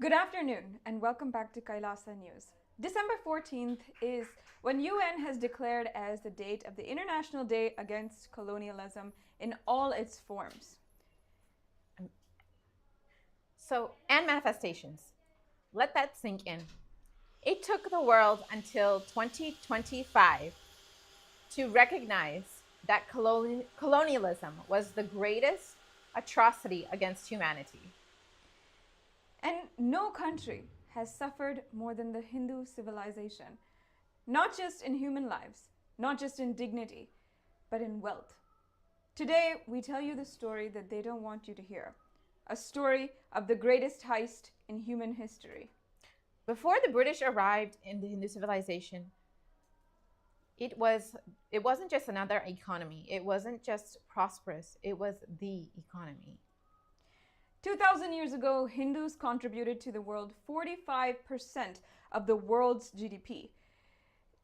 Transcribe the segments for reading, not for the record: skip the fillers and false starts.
Good afternoon and welcome back to KAILASA News. December 14th is when UN has declared as the date of the International Day Against Colonialism in all its forms. And manifestations. Let that sink in. It took the world until 2025 to recognize that colonialism was the greatest atrocity against humanity. And no country has suffered more than the Hindu civilization, not just in human lives, not just in dignity, but in wealth. Today, we tell you the story that they don't want you to hear, a story of the greatest heist in human history. Before the British arrived in the Hindu civilization, it wasn't just another economy. It wasn't just prosperous. It was the economy. 2,000 years ago, Hindus contributed to the world 45% of the world's GDP.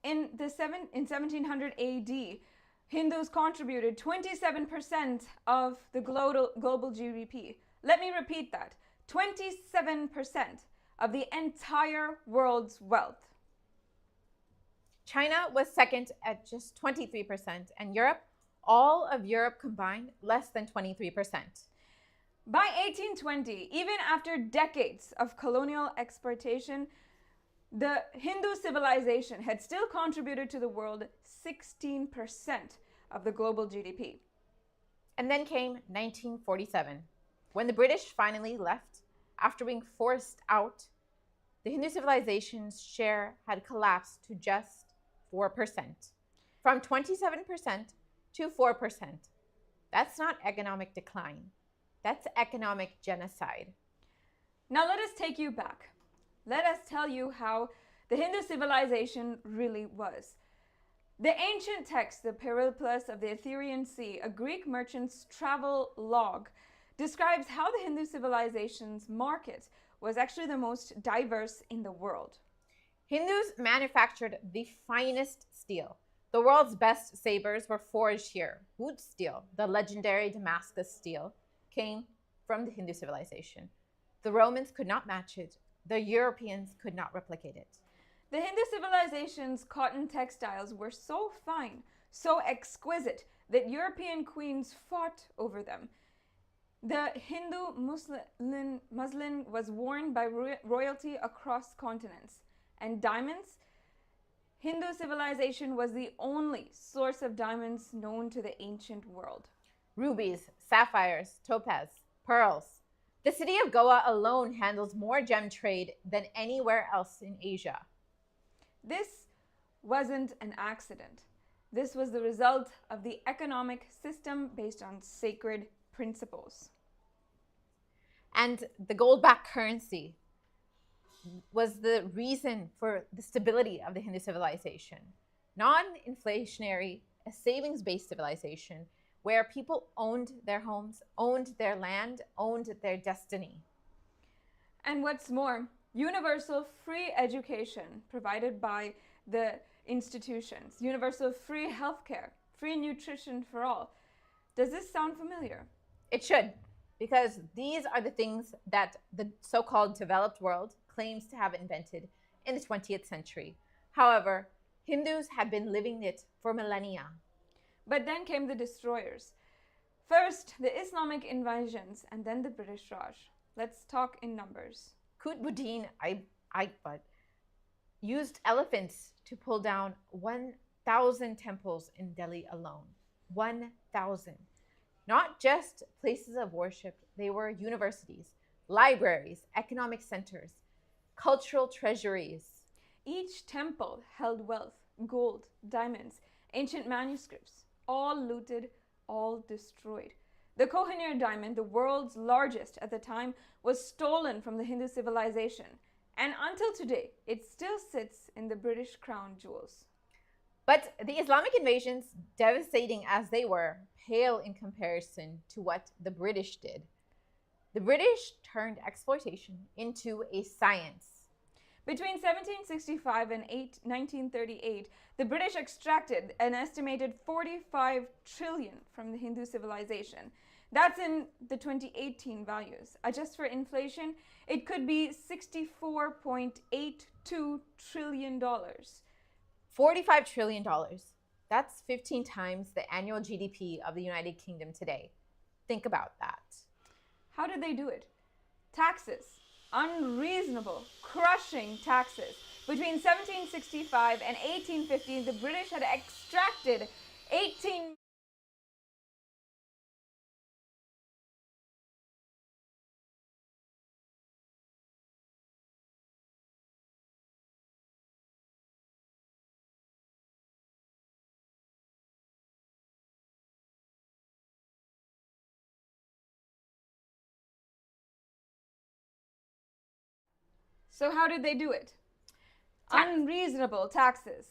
In 1700 AD, Hindus contributed 27% of the global GDP. Let me repeat that, 27% of the entire world's wealth. China was second at just 23%, and Europe, all of Europe combined, less than 23%. By 1820, even after decades of colonial exploitation, the Hindu civilization had still contributed to the world 16% of the global GDP. And then came 1947, when the British finally left after being forced out. The Hindu civilization's share had collapsed to just 4%, from 27% to 4%. That's not economic decline. That's economic genocide. Now let us take you back. Let us tell you how the Hindu civilization really was. The ancient text, the Periplus of the Etherean Sea, a Greek merchant's travel log, describes how the Hindu civilization's market was actually the most diverse in the world. Hindus manufactured the finest steel. The world's best sabers were forged here. Wood steel, the legendary Damascus steel, came from the Hindu civilization. The Romans could not match it. The Europeans could not replicate it. The Hindu civilization's cotton textiles were so fine, so exquisite, that European queens fought over them. The Hindu muslin was worn by royalty across continents. And diamonds? Hindu civilization was the only source of diamonds known to the ancient world. Rubies, sapphires, topaz, pearls. The city of Goa alone handles more gem trade than anywhere else in Asia. This wasn't an accident. This was the result of the economic system based on sacred principles. And the gold-backed currency was the reason for the stability of the Hindu civilization. Non-inflationary, a savings-based civilization where people owned their homes, owned their land, owned their destiny. And what's more, universal free education provided by the institutions, universal free healthcare, free nutrition for all. Does this sound familiar? It should, because these are the things that the so-called developed world claims to have invented in the 20th century. However, Hindus had been living it for millennia. But then came the destroyers. First, the Islamic invasions, and then the British Raj. Let's talk in numbers. Qutbuddin Aibak used elephants to pull down 1,000 temples in Delhi alone. 1,000. Not just places of worship, they were universities, libraries, economic centers, cultural treasuries. Each temple held wealth, gold, diamonds, ancient manuscripts, all looted, all destroyed. The Kohinoor diamond, the world's largest at the time, was stolen from the Hindu civilization. And until today, it still sits in the British crown jewels. But the Islamic invasions, devastating as they were, pale in comparison to what the British did. The British turned exploitation into a science. Between 1765 and 1938, the British extracted an estimated 45 trillion from the Hindu civilization. That's in the 2018 values. Adjust for inflation, it could be $64.82 trillion. $45 trillion. That's 15 times the annual GDP of the United Kingdom today. Think about that. How did they do it? Taxes. Unreasonable, crushing taxes. Between 1765 and 1850, the British had extracted 18 So how did they do it? Unreasonable taxes.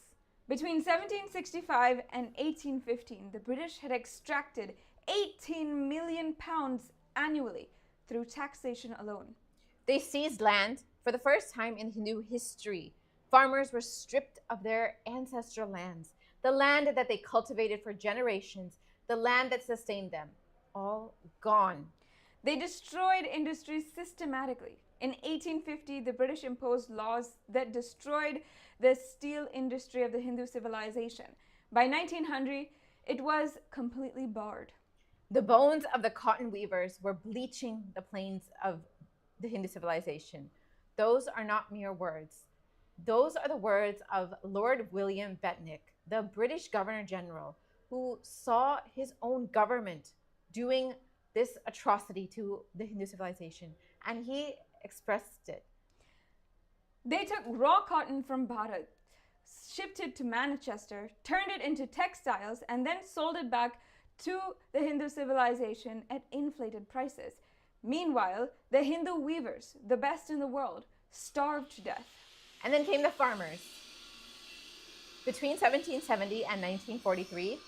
Between 1765 and 1815, the British had extracted 18 million pounds annually through taxation alone. They seized land for the first time in Hindu history. Farmers were stripped of their ancestral lands, the land that they cultivated for generations, the land that sustained them, all gone. They destroyed industries systematically. In 1850, the British imposed laws that destroyed the steel industry of the Hindu civilization. By 1900, it was completely barred. The bones of the cotton weavers were bleaching the plains of the Hindu civilization. Those are not mere words. Those are the words of Lord William Bettinick, the British Governor General, who saw his own government doing this atrocity to the Hindu civilization, and he expressed it. They took raw cotton from Bharat, shipped it to Manchester, turned it into textiles, and then sold it back to the Hindu civilization at inflated prices. Meanwhile, the Hindu weavers, the best in the world, starved to death. And then came the farmers. Between 1770 and 1943,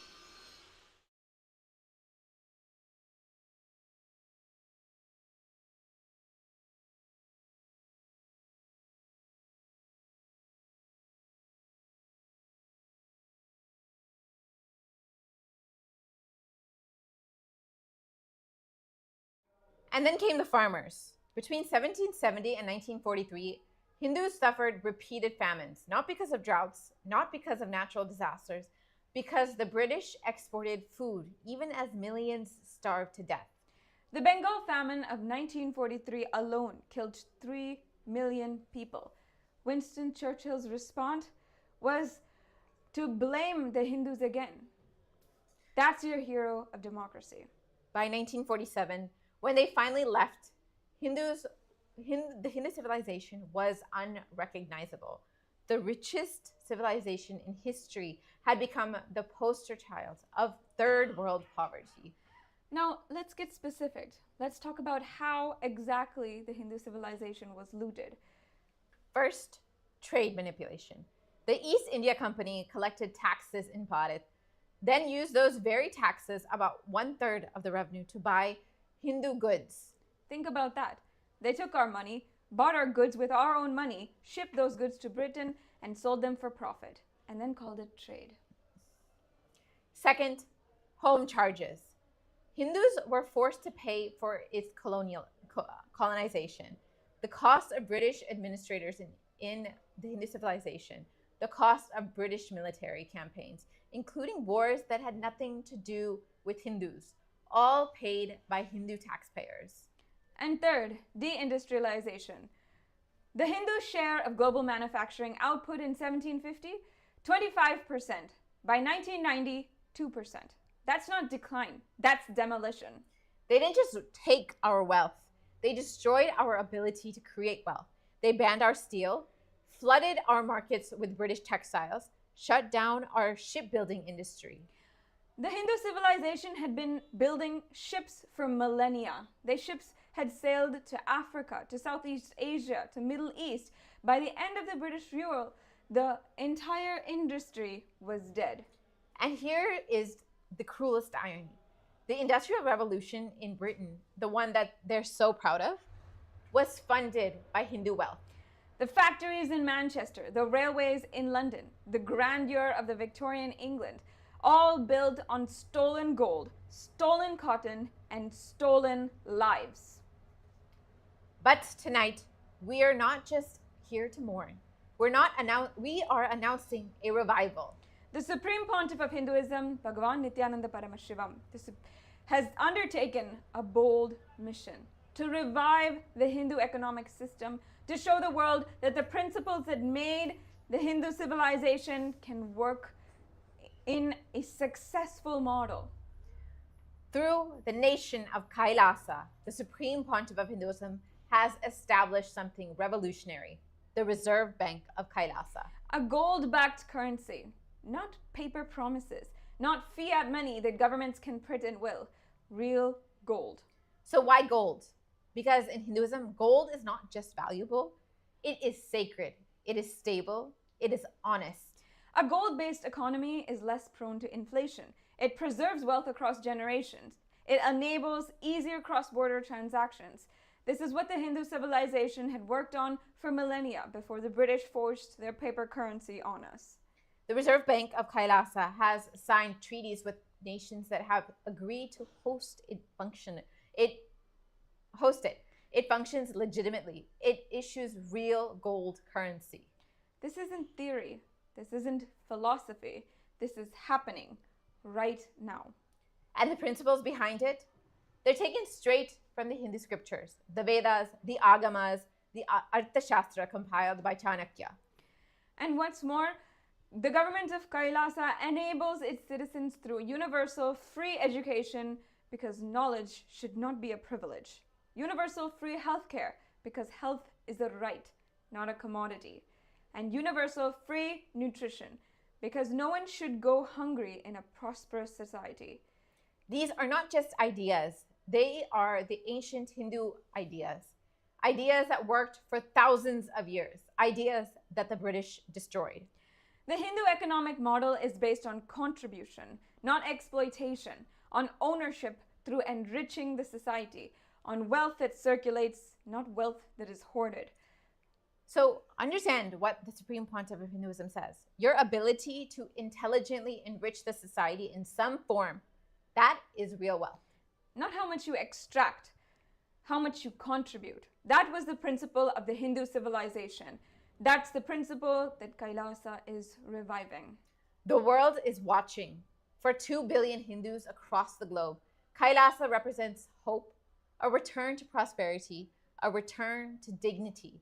And then came the farmers. Between 1770 and 1943, Hindus suffered repeated famines, not because of droughts, not because of natural disasters, because the British exported food, even as millions starved to death. The Bengal famine of 1943 alone killed 3 million people. Winston Churchill's response was to blame the Hindus again. That's your hero of democracy. By 1947, when they finally left, the Hindu civilization was unrecognizable. The richest civilization in history had become the poster child of third world poverty. Now, let's get specific. Let's talk about how exactly the Hindu civilization was looted. First, trade manipulation. The East India Company collected taxes in Bharat, then used those very taxes, about 1/3 of the revenue, to buy Hindu goods. Think about that. They took our money, bought our goods with our own money, shipped those goods to Britain, and sold them for profit, and then called it trade. Second, home charges. Hindus were forced to pay for its colonization, the cost of British administrators in the Hindu civilization, the cost of British military campaigns, including wars that had nothing to do with Hindus, all paid by Hindu taxpayers. And third, deindustrialization. The Hindu share of global manufacturing output in 1750, 25%. By 1990, 2%. That's not decline, that's demolition. They didn't just take our wealth, they destroyed our ability to create wealth. They banned our steel, flooded our markets with British textiles, shut down our shipbuilding industry. The Hindu civilization had been building ships for millennia. Their ships had sailed to Africa, to Southeast Asia, to Middle East. By the end of the British rule, the entire industry was dead. And here is the cruelest irony. The Industrial Revolution in Britain, the one that they're so proud of, was funded by Hindu wealth. The factories in Manchester, the railways in London, the grandeur of the Victorian England, all built on stolen gold, stolen cotton, and stolen lives. But tonight, we are not just here to mourn. We are announcing a revival. The Supreme Pontiff of Hinduism, Bhagavan Nityananda Paramashivam, has undertaken a bold mission to revive the Hindu economic system, to show the world that the principles that made the Hindu civilization can work in a successful model. Through the nation of KAILASA, the Supreme Pontiff of Hinduism has established something revolutionary, the Reserve Bank of KAILASA. A gold-backed currency, not paper promises, not fiat money that governments can print and will, real gold. So why gold? Because in Hinduism, gold is not just valuable, it is sacred, it is stable, it is honest. A gold-based economy is less prone to inflation. It preserves wealth across generations. It enables easier cross-border transactions. This is what the Hindu civilization had worked on for millennia before the British forced their paper currency on us. The Reserve Bank of KAILASA has signed treaties with nations that have agreed to host it. It functions legitimately. It issues real gold currency. This isn't theory. This isn't philosophy. This is happening right now. And the principles behind it, they're taken straight from the Hindu scriptures, the Vedas, the Agamas, the Arthashastra compiled by Chanakya. And what's more, the government of KAILASA enables its citizens through universal free education because knowledge should not be a privilege. Universal free healthcare because health is a right, not a commodity. And universal free nutrition because no one should go hungry in a prosperous society. These are not just ideas. They are the ancient Hindu ideas. Ideas that worked for thousands of years. Ideas that the British destroyed. The Hindu economic model is based on contribution, not exploitation, on ownership through enriching the society, on wealth that circulates, not wealth that is hoarded. So understand what the Supreme Pontiff of Hinduism says. Your ability to intelligently enrich the society in some form, that is real wealth. Not how much you extract, how much you contribute. That was the principle of the Hindu civilization. That's the principle that KAILASA is reviving. The world is watching. For 2 billion Hindus across the globe, KAILASA represents hope, a return to prosperity, a return to dignity.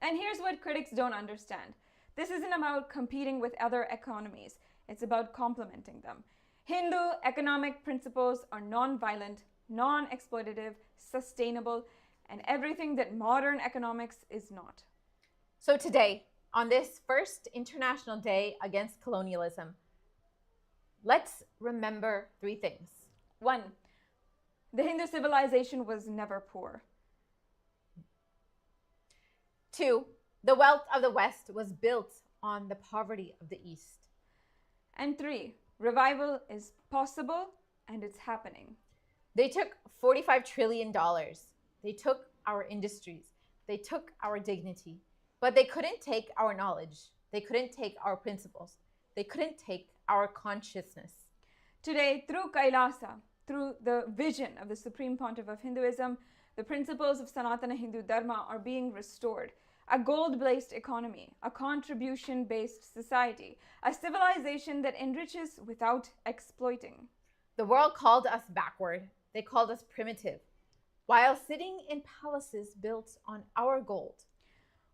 And here's what critics don't understand. This isn't about competing with other economies. It's about complementing them. Hindu economic principles are non-violent, non-exploitative, sustainable, and everything that modern economics is not. So today, on this first International Day Against Colonialism, let's remember 3 things. 1. The Hindu civilization was never poor. 2. The wealth of the West was built on the poverty of the East. And 3. Revival is possible and it's happening. They took $45 trillion. They took our industries. They took our dignity. But they couldn't take our knowledge. They couldn't take our principles. They couldn't take our consciousness. Today, through KAILASA, through the vision of the Supreme Pontiff of Hinduism, the principles of Sanatana Hindu Dharma are being restored. A gold-based economy, a contribution-based society, a civilization that enriches without exploiting. The world called us backward. They called us primitive, while sitting in palaces built on our gold.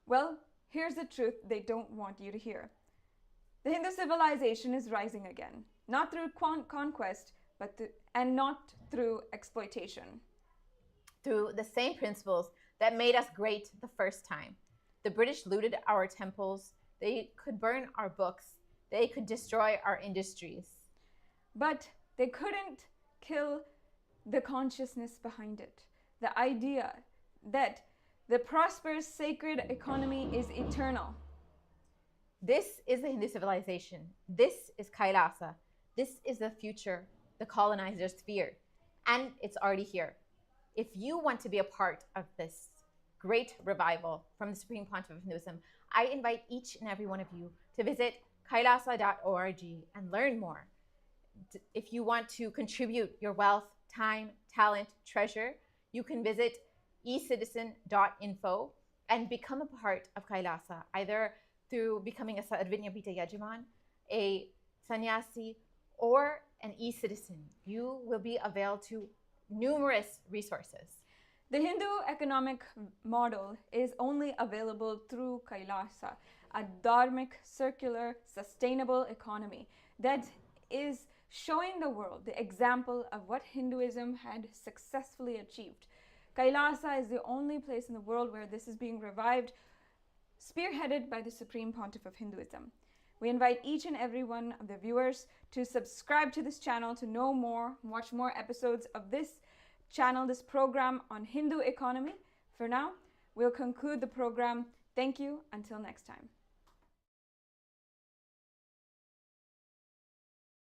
Well, here's the truth they don't want you to hear. The Hindu civilization is rising again, not through conquest, and not through exploitation. Through the same principles that made us great the first time. The British looted our temples. They could burn our books. They could destroy our industries. But they couldn't kill the consciousness behind it. The idea that the prosperous sacred economy is eternal. This is the Hindu civilization. This is KAILASA. This is the future the colonizers feared. And it's already here. If you want to be a part of this great revival from the Supreme Pontiff of Hinduism, I invite each and every one of you to visit kailasa.org and learn more. if you want to contribute your wealth, time, talent, treasure, you can visit ecitizen.info and become a part of KAILASA, either through becoming a Sarvinya Pita Yajaman, a sannyasi, or an e-citizen. You will be availed to numerous resources. The Hindu economic model is only available through KAILASA, a dharmic, circular, sustainable economy that is showing the world the example of what Hinduism had successfully achieved. KAILASA is the only place in the world where this is being revived, spearheaded by the Supreme Pontiff of Hinduism. We invite each and every one of the viewers to subscribe to this channel to know more, watch more episodes of this channel, this program on Hindu economy. For now, we'll conclude the program. Thank you. Until next time.